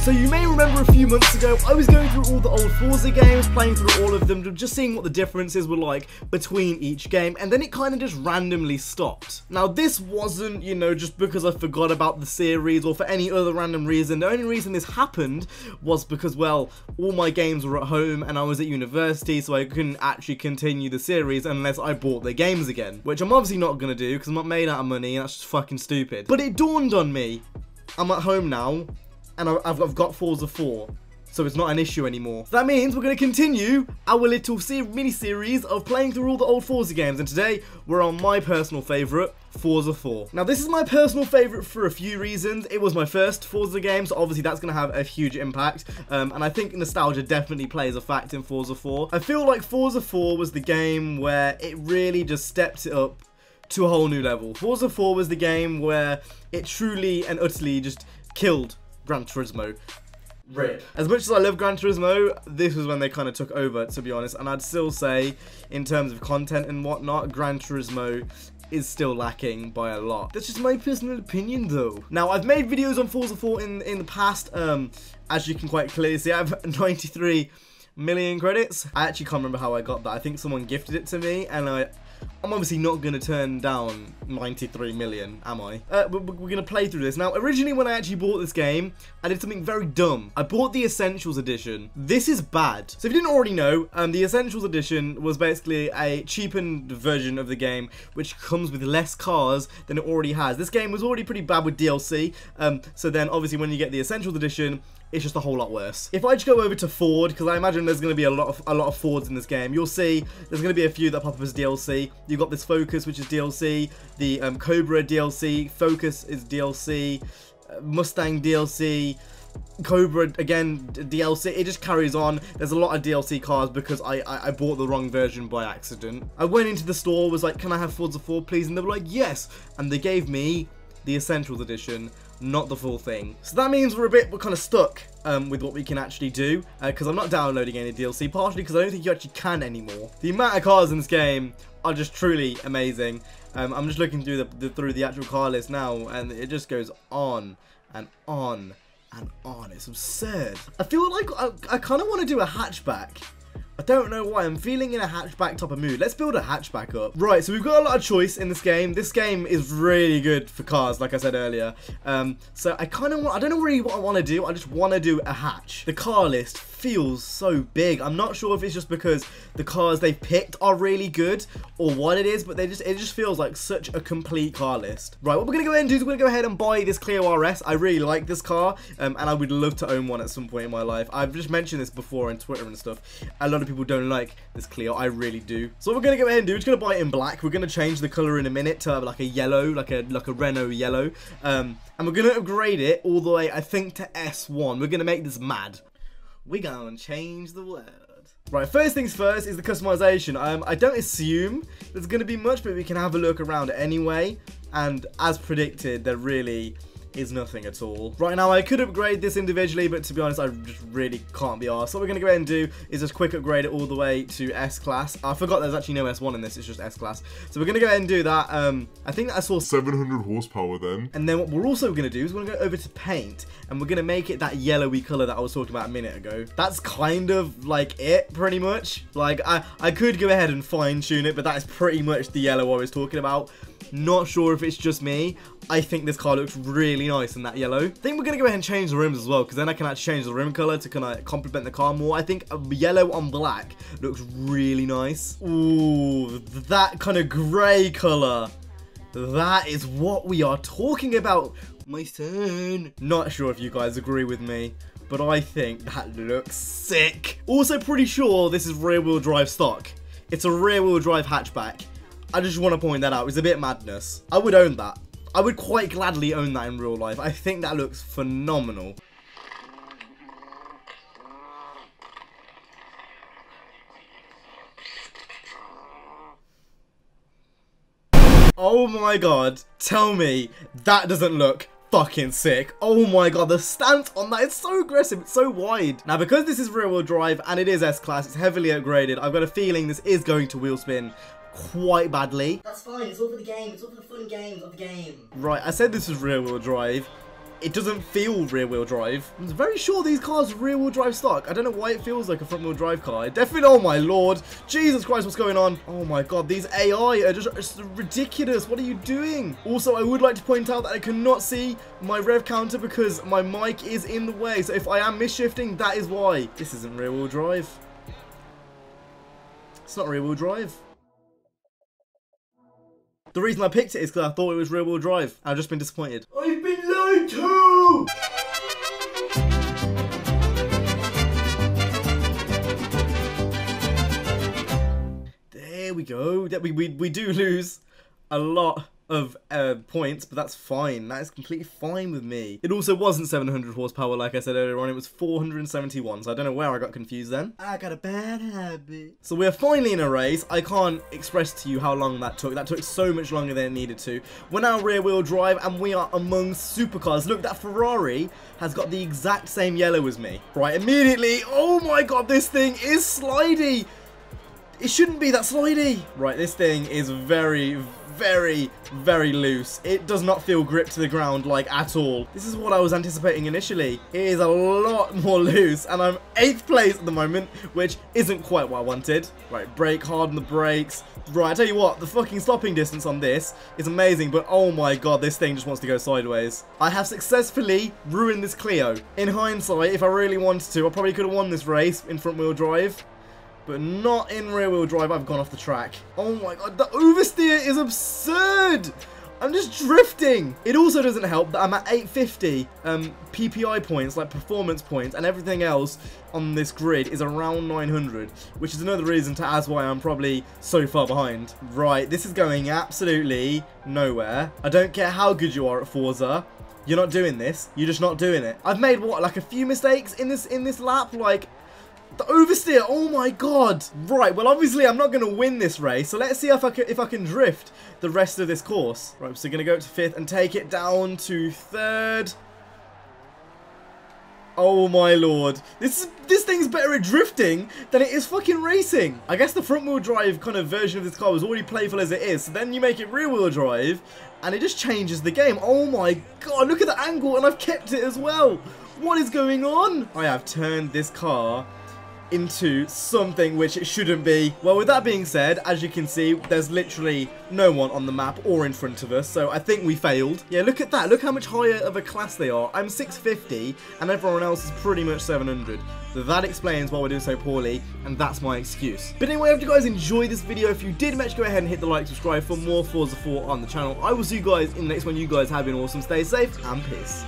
So you may remember a few months ago, I was going through all the old Forza games, playing through all of them, just seeing what the differences were like between each game, and then it kind of just randomly stopped. Now this wasn't, you know, just because I forgot about the series or for any other random reason. The only reason this happened was because, well, all my games were at home and I was at university, so I couldn't actually continue the series unless I bought the games again, which I'm obviously not going to do because I'm not made out of money and that's just fucking stupid. But it dawned on me, I'm at home now, and I've got Forza 4, so it's not an issue anymore. So that means we're going to continue our little mini-series of playing through all the old Forza games, and today we're on my personal favourite, Forza 4. Now this is my personal favourite for a few reasons. It was my first Forza game, so obviously that's going to have a huge impact, and I think nostalgia definitely plays a fact in Forza 4. I feel like Forza 4 was the game where it really just stepped it up to a whole new level. Forza 4 was the game where it truly and utterly just killed Gran Turismo. RIP. As much as I love Gran Turismo, this was when they kind of took over, to be honest, and I'd still say, in terms of content and whatnot, Gran Turismo is still lacking by a lot. That's just my personal opinion though. Now, I've made videos on Forza 4 in the past, as you can quite clearly see, I have 93 million credits. I actually can't remember how I got that. I think someone gifted it to me, and I'm obviously not going to turn down 93 million, am I? We're going to play through this. Now, originally when I actually bought this game, I did something very dumb. I bought the Essentials Edition. This is bad. So if you didn't already know, the Essentials Edition was basically a cheapened version of the game, which comes with less cars than it already has. This game was already pretty bad with DLC, so then obviously when you get the Essentials Edition, it's just a whole lot worse. If I just go over to Ford, because I imagine there's going to be a lot of Fords in this game, you'll see there's going to be a few that pop up as DLC. You've got this Focus, which is DLC, the Cobra DLC, Focus is DLC, Mustang DLC, Cobra again DLC. It just carries on. There's a lot of DLC cars because I bought the wrong version by accident. I went into the store, was like, can I have Forza 4 please? And they were like, yes, and they gave me the Essentials Edition, not the full thing. So that means we're kind of stuck with what we can actually do, because I'm not downloading any DLC, partially because I don't think you actually can anymore. The amount of cars in this game are just truly amazing. I'm just looking through the actual car list now, and it just goes on and on and on. It's absurd. I feel like I kind of want to do a hatchback. I don't know why, I'm feeling in a hatchback type of mood. Let's build a hatchback up. Right, so we've got a lot of choice in this game. This game is really good for cars, like I said earlier. So I kind of want, I don't know really what I want to do. I just want to do a hatch. The car list feels so big. I'm not sure if it's just because the cars they've picked are really good or what it is, but it just feels like such a complete car list. Right, what we're going to go ahead and do is we're going to go ahead and buy this Clio RS. I really like this car, and I would love to own one at some point in my life. I've just mentioned this before on Twitter and stuff. A lot of people don't like this Clio. I really do. So what we're going to go ahead and do is going to buy it in black. We're going to change the color in a minute to like a yellow, like a Renault yellow. And we're going to upgrade it all the way, I think, to S1. We're going to make this mad. We're going to change the world. Right, first things first is the customization. I don't assume there's going to be much, but we can have a look around anyway. And as predicted, there really is nothing at all. Right now, I could upgrade this individually, but to be honest, I just really can't be arsed. So what we're going to go ahead and do is just quick upgrade it all the way to S-Class. I forgot there's actually no S1 in this, it's just S-Class. So we're going to go ahead and do that. I think that I saw 700 horsepower then. And then what we're also going to do is we're going to go over to paint, and we're going to make it that yellowy color that I was talking about a minute ago. That's kind of like it, pretty much. Like, I could go ahead and fine tune it, but that is pretty much the yellow I was talking about. Not sure if it's just me. I think this car looks really nice in that yellow. I think we're going to go ahead and change the rims as well, because then I can actually change the rim color to kind of complement the car more. I think yellow on black looks really nice. Ooh, that kind of grey color. That is what we are talking about. My son. Not sure if you guys agree with me, but I think that looks sick. Also pretty sure this is rear-wheel drive stock. It's a rear-wheel drive hatchback. I just want to point that out. It's a bit madness. I would own that. I would quite gladly own that in real life. I think that looks phenomenal. Oh my god. Tell me that doesn't look fucking sick. Oh my god, the stance on that is so aggressive. It's so wide. Now, because this is rear-wheel drive and it is S-Class, it's heavily upgraded. I've got a feeling this is going to wheel spin quite badly. That's fine, it's all for the game, it's all for the fun games of the game. Right, I said this was rear-wheel drive. it doesn't feel rear-wheel drive. I'm very sure these cars are rear-wheel drive stock. I don't know why it feels like a front-wheel drive car. Definitely, oh my lord. Jesus Christ, what's going on? Oh my god, these AI are just ridiculous. What are you doing? Also, I would like to point out that I cannot see my rev counter because my mic is in the way. So if I am misshifting, that is why. This isn't rear-wheel drive. It's not rear-wheel drive. The reason I picked it is because I thought it was rear-wheel drive. I've just been disappointed. I've been lied to! There we go. We do lose a lot of points, but that's fine. That is completely fine with me. It also wasn't 700 horsepower like I said earlier on. It was 471, so I don't know where I got confused then. I got a bad habit. So we're finally in a race. I can't express to you how long that took. That took so much longer than it needed to. We're now rear-wheel drive, and we are among supercars. Look, that Ferrari has got the exact same yellow as me. Right, immediately. Oh my god, this thing is slidey. It shouldn't be that slidey. Right, this thing is very, very loose. It does not feel gripped to the ground, like, at all. This is what I was anticipating initially. It is a lot more loose, and I'm 8th place at the moment, which isn't quite what I wanted. Right, brake hard on the brakes. Right, I tell you what, the fucking stopping distance on this is amazing, but oh my god, this thing just wants to go sideways. I have successfully ruined this Clio. In hindsight, if I really wanted to, I probably could have won this race in front-wheel drive. But not in rear-wheel drive. I've gone off the track. Oh my god, the oversteer is absurd. I'm just drifting. It also doesn't help that I'm at 850 PPI points, like performance points, and everything else on this grid is around 900, which is another reason to ask why I'm probably so far behind. Right, this is going absolutely nowhere. I don't care how good you are at Forza. You're not doing this. You're just not doing it. I've made, what, like a few mistakes in this lap? Like, the oversteer, oh my god. Right, well obviously I'm not going to win this race, so let's see if I can drift the rest of this course. Right, so going to go to 5th and take it down to 3rd. Oh my lord. This thing's better at drifting than it is fucking racing. I guess the front wheel drive kind of version of this car was already playful as it is, so then you make it rear wheel drive and it just changes the game. Oh my god, look at the angle, and I've kept it as well. What is going on? I have turned this car into something which it shouldn't be. Well, with that being said, as you can see, there's literally no one on the map or in front of us, so I think we failed. Yeah, look at that. Look how much higher of a class they are. I'm 650 and everyone else is pretty much 700. So that explains why we're doing so poorly, and that's my excuse. But anyway, I hope you guys enjoyed this video. If you did, make sure to go ahead and hit the like, subscribe for more Forza 4 on the channel. I will see you guys in the next one. You guys have been awesome. Stay safe and peace.